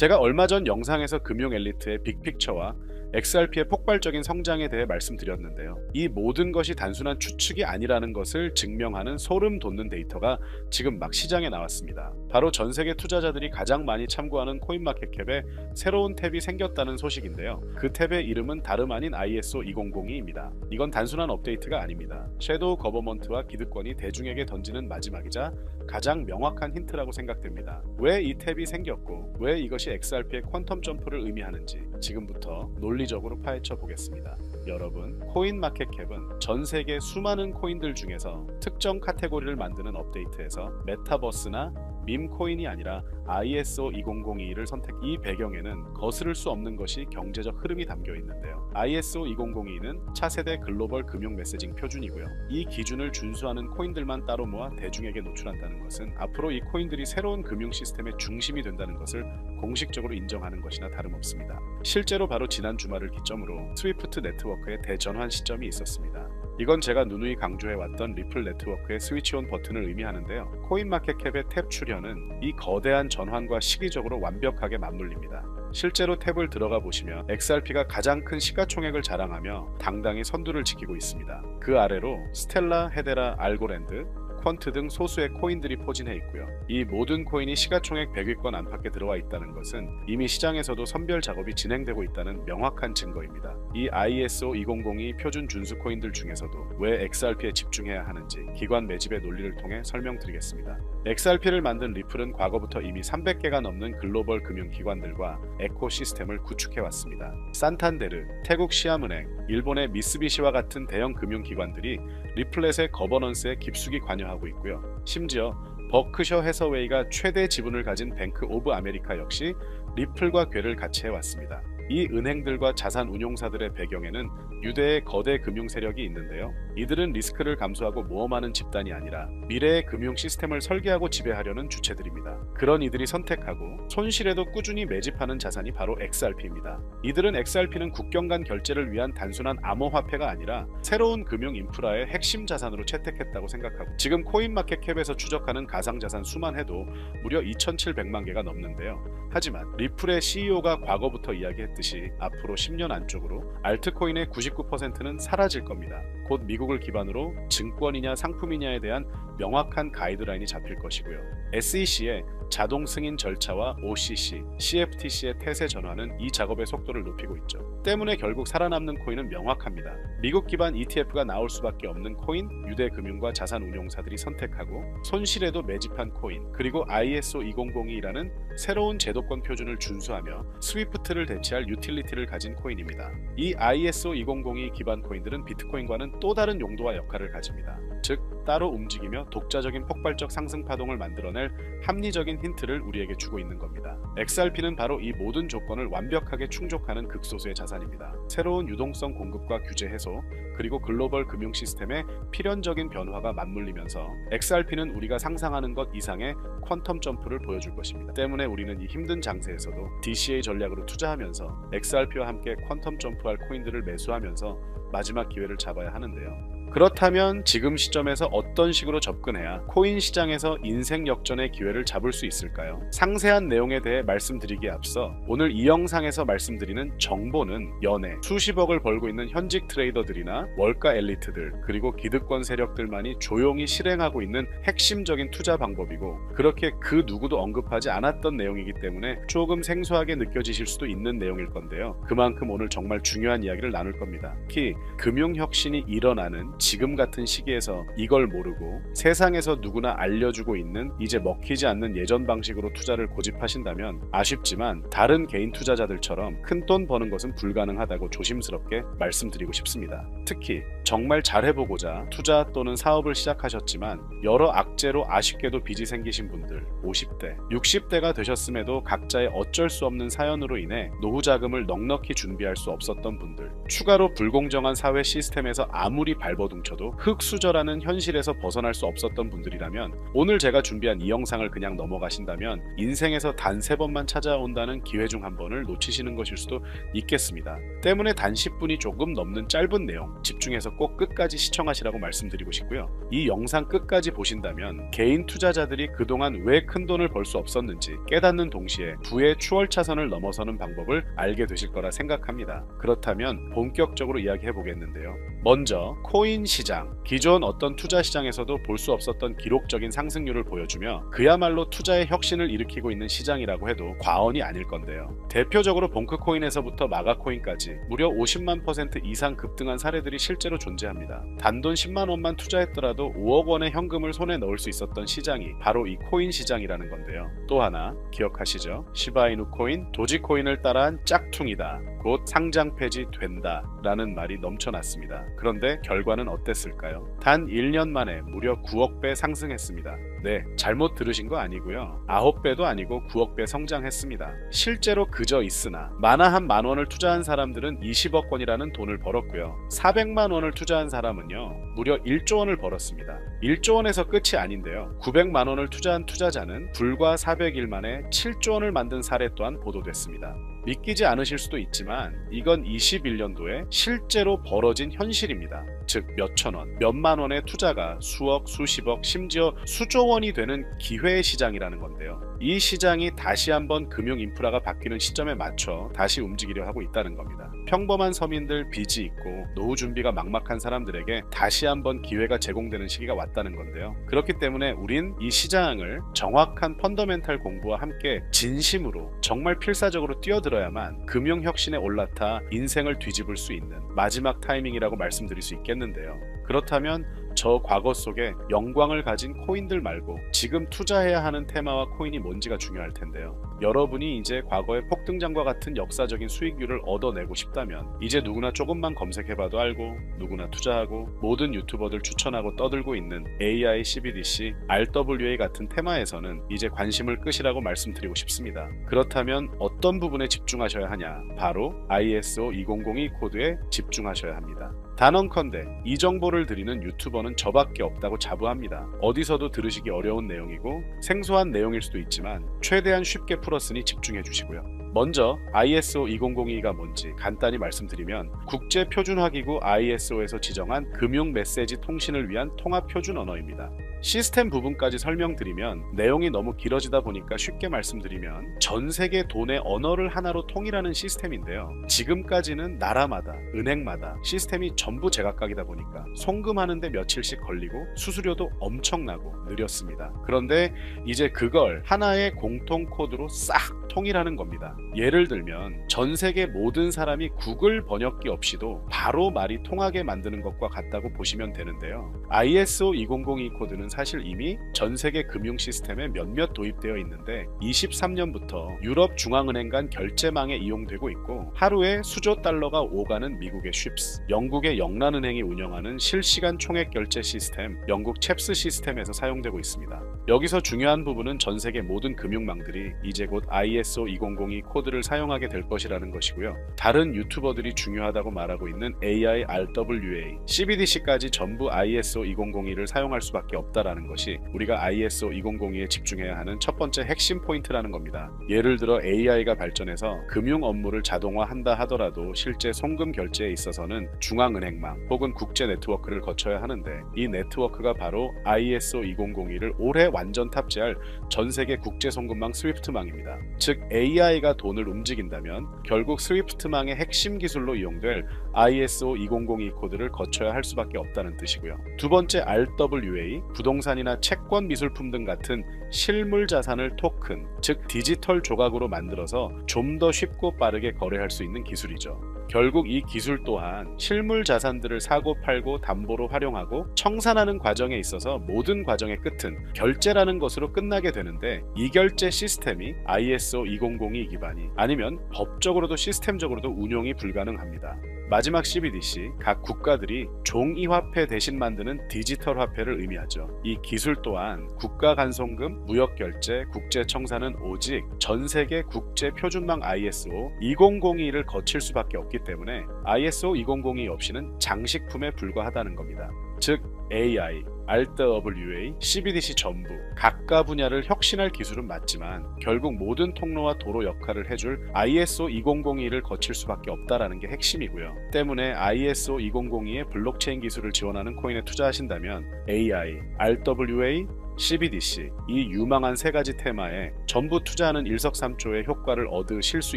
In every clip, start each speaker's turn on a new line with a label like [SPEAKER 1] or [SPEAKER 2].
[SPEAKER 1] 제가 얼마 전 영상에서 금융 엘리트의 빅픽처와 XRP의 폭발적인 성장에 대해 말씀드렸는데요. 이 모든 것이 단순한 추측이 아니라는 것을 증명하는 소름 돋는 데이터가 지금 막 시장에 나왔습니다. 바로 전 세계 투자자들이 가장 많이 참고하는 코인마켓캡에 새로운 탭이 생겼다는 소식인데요. 그 탭의 이름은 다름 아닌 ISO 2002입니다. 이건 단순한 업데이트가 아닙니다. 섀도우 거버먼트와 기득권이 대중에게 던지는 마지막이자 가장 명확한 힌트라고 생각됩니다. 왜 이 탭이 생겼고 왜 이것이 XRP의 퀀텀 점프를 의미하는지 지금부터 논리적으로 파헤쳐 보겠습니다. 여러분, 코인마켓캡은 전 세계 수많은 코인들 중에서 특정 카테고리를 만드는 업데이트에서 메타버스나 밈 코인이 아니라 ISO 2002를 선택. 이 배경에는 거스를 수 없는 것이 경제적 흐름이 담겨 있는데요. ISO 2002는 차세대 글로벌 금융 메시징 표준이고요. 이 기준을 준수하는 코인들만 따로 모아 대중에게 노출한다는 것은 앞으로 이 코인들이 새로운 금융 시스템의 중심이 된다는 것을 공식적으로 인정하는 것이나 다름없습니다. 실제로 바로 지난 주말을 기점으로 스위프트 네트워크의 대전환 시점이 있었습니다. 이건 제가 누누이 강조해왔던 리플 네트워크의 스위치온 버튼을 의미하는데요. 코인마켓캡의 탭 출현은 이 거대한 전환과 시기적으로 완벽하게 맞물립니다. 실제로 탭을 들어가 보시면 XRP가 가장 큰 시가총액을 자랑하며 당당히 선두를 지키고 있습니다. 그 아래로 스텔라, 헤데라, 알고랜드, 퀀트 등 소수의 코인들이 포진해 있고요. 이 모든 코인이 시가총액 100위권 안팎에 들어와 있다는 것은 이미 시장에서도 선별 작업이 진행되고 있다는 명확한 증거입니다. 이 ISO 2002 표준 준수 코인들 중에서도 왜 XRP에 집중해야 하는지 기관 매집의 논리를 통해 설명드리겠습니다. XRP를 만든 리플은 과거부터 이미 300개가 넘는 글로벌 금융기관들과 에코시스템을 구축해왔습니다. 산탄데르, 태국 시아은행, 일본의 미쓰비시와 같은 대형 금융기관들이 리플렛의 거버넌스에 깊숙이 관여하고 있고요. 심지어 버크셔 해서웨이가 최대 지분을 가진 뱅크 오브 아메리카 역시 리플과 궤를 같이 해왔습니다. 이 은행들과 자산 운용사들의 배경에는 유대의 거대 금융 세력이 있는데요. 이들은 리스크를 감수하고 모험하는 집단이 아니라 미래의 금융 시스템을 설계하고 지배하려는 주체들입니다. 그런 이들이 선택하고 손실에도 꾸준히 매집하는 자산이 바로 XRP입니다. 이들은 XRP는 국경 간 결제를 위한 단순한 암호화폐가 아니라 새로운 금융 인프라의 핵심 자산으로 채택했다고 생각하고 지금 코인마켓캡에서 추적하는 가상자산 수만 해도 무려 2,700만 개가 넘는데요. 하지만 리플의 CEO가 과거부터 이야기했듯이 앞으로 10년 안쪽으로 알트코인의 99%는 사라질 겁니다. 곧 미국을 기반으로 증권이냐 상품이냐에 대한 명확한 가이드라인이 잡힐 것이고요. SEC의 자동 승인 절차와 OCC, CFTC의 태세 전환은 이 작업의 속도를 높이고 있죠. 때문에 결국 살아남는 코인은 명확합니다. 미국 기반 ETF가 나올 수밖에 없는 코인, 유대 금융과 자산 운용사들이 선택하고 손실에도 매집한 코인, 그리고 ISO 2002라는 새로운 제도권 표준을 준수하며 스위프트를 대체할 유틸리티를 가진 코인입니다. 이 ISO 2002 기반 코인들은 비트코인과는 또 다른 용도와 역할을 가집니다. 즉, 따로 움직이며 독자적인 폭발적 상승 파동을 만들어낼 합리적인 힌트를 우리에게 주고 있는 겁니다. XRP는 바로 이 모든 조건을 완벽하게 충족하는 극소수의 자산입니다. 새로운 유동성 공급과 규제 해소, 그리고 글로벌 금융 시스템의 필연적인 변화가 맞물리면서 XRP는 우리가 상상하는 것 이상의 퀀텀 점프를 보여줄 것입니다. 때문에 우리는 이 힘든 장세에서도 DCA 전략으로 투자하면서 XRP와 함께 퀀텀 점프할 코인들을 매수하면서 마지막 기회를 잡아야 하는데요. 그렇다면 지금 시점에서 어떤 식으로 접근해야 코인 시장에서 인생 역전의 기회를 잡을 수 있을까요? 상세한 내용에 대해 말씀드리기에 앞서 오늘 이 영상에서 말씀드리는 정보는 연애, 수십억을 벌고 있는 현직 트레이더들이나 월가 엘리트들, 그리고 기득권 세력들만이 조용히 실행하고 있는 핵심적인 투자 방법이고, 그렇게 그 누구도 언급하지 않았던 내용이기 때문에 조금 생소하게 느껴지실 수도 있는 내용일 건데요. 그만큼 오늘 정말 중요한 이야기를 나눌 겁니다. 특히 금융혁신이 일어나는 지금 같은 시기에서 이걸 모르고 세상에서 누구나 알려주고 있는 이제 먹히지 않는 예전 방식으로 투자를 고집하신다면 아쉽지만 다른 개인 투자자들처럼 큰돈 버는 것은 불가능하다고 조심스럽게 말씀드리고 싶습니다. 특히 정말 잘해보고자 투자 또는 사업을 시작하셨지만 여러 악재로 아쉽게도 빚이 생기신 분들, 50대, 60대가 되셨음에도 각자의 어쩔 수 없는 사연으로 인해 노후 자금을 넉넉히 준비할 수 없었던 분들, 추가로 불공정한 사회 시스템에서 아무리 밟아도 노동초도 흙수저라는 현실에서 벗어날 수 없었던 분들이라면 오늘 제가 준비한 이 영상을 그냥 넘어가신다면 인생에서 단 3번만 찾아온다는 기회 중 한 번을 놓치시는 것일 수도 있겠습니다. 때문에 단 10분이 조금 넘는 짧은 내용 집중해서 꼭 끝까지 시청하시라고 말씀드리고 싶고요. 이 영상 끝까지 보신다면 개인 투자자들이 그동안 왜 큰 돈을 벌 수 없었는지 깨닫는 동시에 부의 추월차선을 넘어서는 방법을 알게 되실 거라 생각합니다. 그렇다면 본격적으로 이야기해 보겠는데요. 먼저 코인 시장, 기존 어떤 투자 시장에서도 볼 수 없었던 기록적인 상승률을 보여주며 그야말로 투자의 혁신을 일으키고 있는 시장이라고 해도 과언이 아닐 건데요. 대표적으로 봉크코인에서부터 마가코인까지 무려 50만 % 이상 급등한 사례들이 실제로 존재합니다. 단돈 10만 원만 투자했더라도 5억 원의 현금을 손에 넣을 수 있었던 시장이 바로 이 코인 시장이라는 건데요. 또 하나 기억하시죠? 시바이누 코인, 도지코인을 따라한 짝퉁이다. 곧 상장 폐지된다 라는 말이 넘쳐났습니다. 그런데 결과는 어땠을까요? 단 1년 만에 무려 9억 배 상승했습니다. 네, 잘못 들으신 거 아니고요. 9배도 아니고 9억 배 성장했습니다. 실제로 그저 있으나 만화 한 만 원을 투자한 사람들은 20억 원이라는 돈을 벌었고요. 400만 원을 투자한 사람은요, 무려 1조 원을 벌었습니다. 1조 원에서 끝이 아닌데요. 900만 원을 투자한 투자자는 불과 400일 만에 7조 원을 만든 사례 또한 보도됐습니다. 믿기지 않으실 수도 있지만 이건 21년도에 실제로 벌어진 현실입니다. 즉 몇천 원, 몇만 원의 투자가 수억, 수십억, 심지어 수조 원이 되는 기회의 시장이라는 건데요. 이 시장이 다시 한번 금융 인프라가 바뀌는 시점에 맞춰 다시 움직이려 하고 있다는 겁니다. 평범한 서민들, 빚이 있고 노후 준비가 막막한 사람들에게 다시 한번 기회가 제공되는 시기가 왔다는 건데요. 그렇기 때문에 우린 이 시장을 정확한 펀더멘탈 공부와 함께 진심으로 정말 필사적으로 뛰어들어야만 금융혁신에 올라타 인생을 뒤집을 수 있는 마지막 타이밍이라고 말씀드릴 수 있겠는데요. 그렇다면 저 과거 속에 영광을 가진 코인들 말고 지금 투자해야 하는 테마와 코인이 뭔지가 중요할 텐데요. 여러분이 이제 과거의 폭등장과 같은 역사적인 수익률을 얻어내고 싶다면 이제 누구나 조금만 검색해봐도 알고 누구나 투자하고 모든 유튜버들 추천하고 떠들고 있는 AI, CBDC, RWA 같은 테마에서는 이제 관심을 끄시라고 말씀드리고 싶습니다. 그렇다면 어떤 부분에 집중하셔야 하냐? 바로 ISO 2002 코드에 집중하셔야 합니다. 단언컨대 이 정보를 드리는 유튜버는 저밖에 없다고 자부합니다. 어디서도 들으시기 어려운 내용이고 생소한 내용일 수도 있지만 최대한 쉽게 풀었으니 집중해 주시고요. 먼저 ISO 2002가 뭔지 간단히 말씀드리면 국제표준화기구 ISO에서 지정한 금융 메시지 통신을 위한 통합표준 언어입니다. 시스템 부분까지 설명드리면 내용이 너무 길어지다 보니까 쉽게 말씀드리면 전 세계 돈의 언어를 하나로 통일하는 시스템인데요. 지금까지는 나라마다, 은행마다 시스템이 전부 제각각이다 보니까 송금하는데 며칠씩 걸리고 수수료도 엄청나고 느렸습니다. 그런데 이제 그걸 하나의 공통 코드로 싹 통일하는 겁니다. 예를 들면 전 세계 모든 사람이 구글 번역기 없이도 바로 말이 통하게 만드는 것과 같다고 보시면 되는데요. ISO 2002 코드는 사실 이미 전 세계 금융 시스템에 몇몇 도입되어 있는데 23년부터 유럽 중앙은행 간 결제망에 이용되고 있고 하루에 수조 달러가 오가는 미국의 쉽스, 영국의 영란은행이 운영하는 실시간 총액 결제 시스템 영국 챕스 시스템에서 사용되고 있습니다. 여기서 중요한 부분은 전 세계 모든 금융망들이 이제 곧 ISO 2002 코드를 사용하게 될 것이라는 것이고요. 다른 유튜버들이 중요하다고 말하고 있는 AI, RWA, CBDC까지 전부 ISO 2002를 사용할 수밖에 없다라는 것이 우리가 ISO 2002에 집중해야 하는 첫 번째 핵심 포인트라는 겁니다. 예를 들어 AI가 발전해서 금융 업무를 자동화한다 하더라도 실제 송금 결제에 있어서는 중앙은행망 혹은 국제 네트워크를 거쳐야 하는데 이 네트워크가 바로 ISO 2002를 올해 완전 탑재할 전 세계 국제 송금망 스위프트망입니다. 즉 AI가 돈을 움직인다면 결국 스위프트망의 핵심 기술로 이용될 ISO 2002 코드를 거쳐야 할 수밖에 없다는 뜻이고요. 두 번째 RWA, 부동산이나 채권 미술품 등 같은 실물 자산을 토큰, 즉 디지털 조각으로 만들어서 좀 더 쉽고 빠르게 거래할 수 있는 기술이죠. 결국 이 기술 또한 실물 자산들을 사고 팔고 담보로 활용하고 청산하는 과정에 있어서 모든 과정의 끝은 결제라는 것으로 끝나게 되는데 이 결제 시스템이 ISO 2002 기반이 아니면 법적으로도 시스템적으로도 운용이 불가능합니다. 마지막 CBDC, 각 국가들이 종이 화폐 대신 만드는 디지털 화폐를 의미하죠. 이 기술 또한 국가 간송금, 무역 결제, 국제 청산은 오직 전 세계 국제 표준망 ISO 2002를 거칠 수밖에 없기 때문에 ISO 2002 없이는 장식품에 불과하다는 겁니다. 즉 AI, RWA, CBDC 전부 각각 분야를 혁신할 기술은 맞지만 결국 모든 통로와 도로 역할을 해줄 ISO 2002를 거칠 수밖에 없다라는 게 핵심이고요. 때문에 ISO 2002의 블록체인 기술을 지원하는 코인에 투자하신다면 AI, RWA, CBDC 이 유망한 세 가지 테마에 전부 투자하는 일석삼조의 효과를 얻으실 수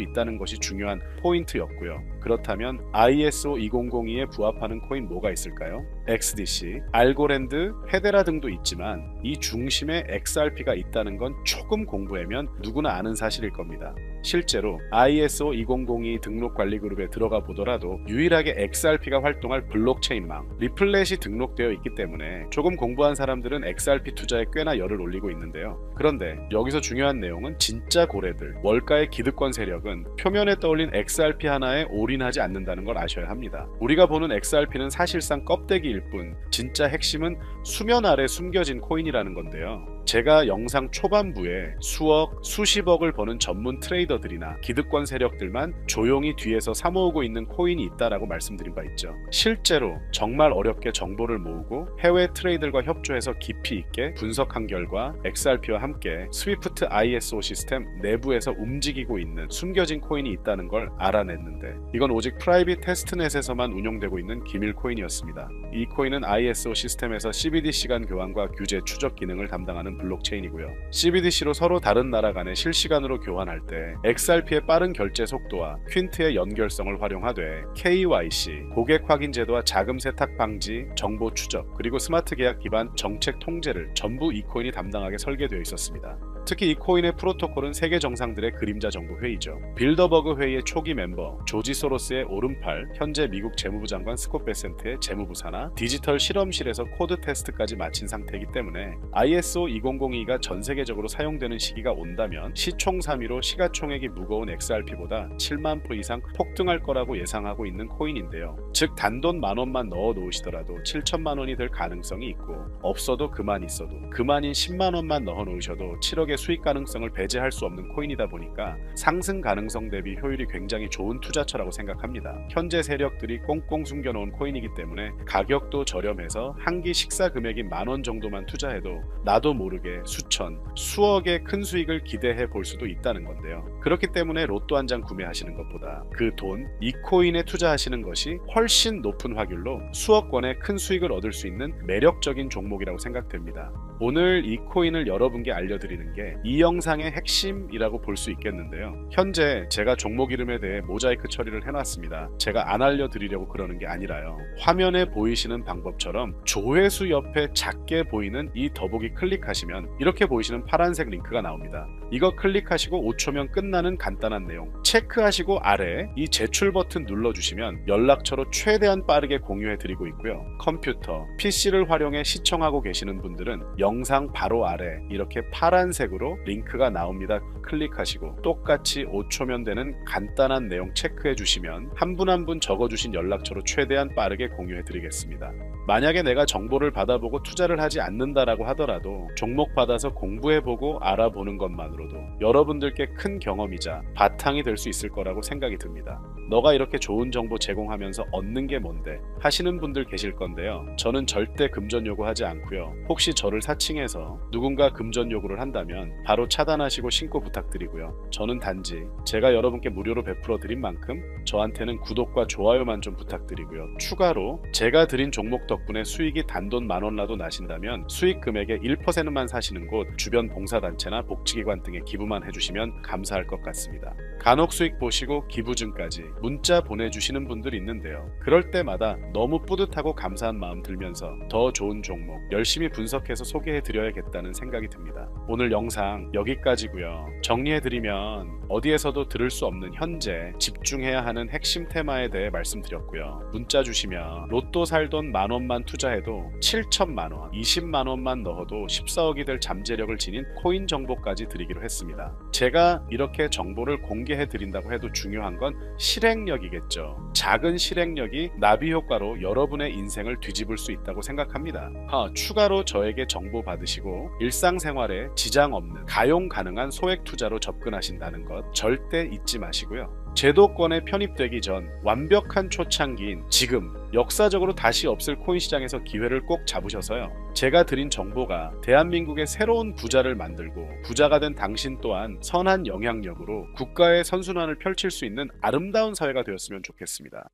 [SPEAKER 1] 있다는 것이 중요한 포인트였고요. 그렇다면 ISO 2002에 부합하는 코인 뭐가 있을까요? XDC, 알고랜드, 헤데라 등도 있지만 이 중심에 XRP가 있다는 건 조금 공부하면 누구나 아는 사실일 겁니다. 실제로 ISO 2002 등록 관리 그룹에 들어가 보더라도 유일하게 XRP가 활동할 블록체인망 리플렛이 등록되어 있기 때문에 조금 공부한 사람들은 XRP 투자에 꽤나 열을 올리고 있는데요. 그런데 여기서 중요한 내용은 진짜 고래들, 월가의 기득권 세력은 표면에 떠올린 XRP 하나에 올인하지 않는다는 걸 아셔야 합니다. 우리가 보는 XRP는 사실상 껍데기일 뿐 진짜 핵심은 수면 아래 숨겨진 코인이라는 건데요. 제가 영상 초반부에 수억, 수십억을 버는 전문 트레이더들이나 기득권 세력들만 조용히 뒤에서 사모으고 있는 코인이 있다라고 말씀드린 바 있죠. 실제로 정말 어렵게 정보를 모으고 해외 트레이더들과 협조해서 깊이 있게 분석한 결과 XRP와 함께 스위프트 ISO 시스템 내부에서 움직이고 있는 숨겨진 코인이 있다는 걸 알아냈는데 이건 오직 프라이빗 테스트넷에서만 운용되고 있는 기밀 코인이었습니다. 이 코인은 ISO 시스템에서 CBDC 간 교환과 규제 추적 기능을 담당하는 블록체인이고요. CBDC로 서로 다른 나라 간에 실시간으로 교환할 때 XRP의 빠른 결제 속도와 퀸트의 연결성을 활용하되 KYC, 고객 확인 제도와 자금 세탁 방지, 정보 추적, 그리고 스마트 계약 기반 정책 통제를 전부 이 코인이 담당하게 설계되어 있었습니다. 특히 이 코인의 프로토콜은 세계 정상들의 그림자 정부 회의죠. 빌더버그 회의의 초기 멤버 조지 소로스의 오른팔, 현재 미국 재무부 장관 스콧 베센트의 재무부 산하, 디지털 실험실에서 코드 테스트까지 마친 상태이기 때문에 ISO 2002가 전 세계적으로 사용되는 시기가 온다면 시총 3위로 시가총액이 무거운 XRP보다 7만 프로 이상 폭등할 거라고 예상하고 있는 코인인데요. 즉 단돈 만원만 넣어 놓으시더라도 7천만 원이 될 가능성이 있고 없어도 그만 있어도 그만인 10만 원만 넣어 놓으셔도 7억의 수익 가능성을 배제할 수 없는 코인이다 보니까 상승 가능성 대비 효율이 굉장히 좋은 투자처라고 생각합니다. 현재 세력들이 꽁꽁 숨겨놓은 코인이기 때문에 가격도 저렴해서 한 끼 식사 금액이 만원 정도만 투자해도 나도 모르게 수천, 수억의 큰 수익을 기대해 볼 수도 있다는 건데요. 그렇기 때문에 로또 한 장 구매하시는 것보다 그 돈, 이 코인에 투자하시는 것이 훨씬 높은 확률로 수억 원의 큰 수익을 얻을 수 있는 매력적인 종목이라고 생각됩니다. 오늘 이 코인을 여러분께 알려드리는 게 이 영상의 핵심이라고 볼 수 있겠는데요. 현재 제가 종목 이름에 대해 모자이크 처리를 해놨습니다. 제가 안 알려드리려고 그러는 게 아니라요. 화면에 보이시는 방법처럼 조회수 옆에 작게 보이는 이 더보기 클릭하시면 이렇게 보이시는 파란색 링크가 나옵니다. 이거 클릭하시고 5초면 끝나는 간단한 내용 체크하시고 아래 이 제출 버튼 눌러주시면 연락처로 최대한 빠르게 공유해드리고 있고요. 컴퓨터, PC를 활용해 시청하고 계시는 분들은 영상 바로 아래 이렇게 파란색으로 링크가 나옵니다. 클릭하시고 똑같이 5초면 되는 간단한 내용 체크해 주시면 한 분 한 분 적어주신 연락처로 최대한 빠르게 공유해 드리겠습니다. 만약에 내가 정보를 받아보고 투자를 하지 않는다라고 하더라도 종목 받아서 공부해보고 알아보는 것만으로도 여러분들께 큰 경험이자 바탕이 될 수 있을 거라고 생각이 듭니다. 너가 이렇게 좋은 정보 제공하면서 얻는 게 뭔데 하시는 분들 계실 건데요. 저는 절대 금전 요구하지 않고요. 혹시 저를 사칭해서 누군가 금전 요구를 한다면 바로 차단하시고 신고 부탁드리고요. 저는 단지 제가 여러분께 무료로 베풀어 드린 만큼 저한테는 구독과 좋아요만 좀 부탁드리고요. 추가로 제가 드린 종목 덕분에 수익이 단돈 만원라도 나신다면 수익 금액의 1%만 사시는 곳 주변 봉사단체나 복지기관 등에 기부만 해주시면 감사할 것 같습니다. 간혹 수익 보시고 기부증까지 문자 보내주시는 분들이 있는데요. 그럴 때마다 너무 뿌듯하고 감사한 마음 들면서 더 좋은 종목 열심히 분석해서 소개해드려야겠다는 생각이 듭니다. 오늘 영상 여기까지고요. 정리해드리면 어디에서도 들을 수 없는 현재 집중해야 하는 핵심 테마에 대해 말씀드렸고요. 문자 주시면 로또 살 돈 만원만 투자해도 7천만원, 20만원만 넣어도 14억이 될 잠재력을 지닌 코인 정보까지 드리기로 했습니다. 제가 이렇게 정보를 공개해 드린다고 해도 중요한 건 실행 실행력이겠죠. 작은 실행력이 나비 효과로 여러분의 인생을 뒤집을 수 있다고 생각합니다. 추가로 저에게 정보 받으시고 일상생활에 지장 없는 가용 가능한 소액 투자로 접근하신다는 것 절대 잊지 마시고요. 제도권에 편입되기 전 완벽한 초창기인 지금 역사적으로 다시 없을 코인 시장에서 기회를 꼭 잡으셔서요. 제가 드린 정보가 대한민국의 새로운 부자를 만들고 부자가 된 당신 또한 선한 영향력으로 국가의 선순환을 펼칠 수 있는 아름다운 사회가 되었으면 좋겠습니다.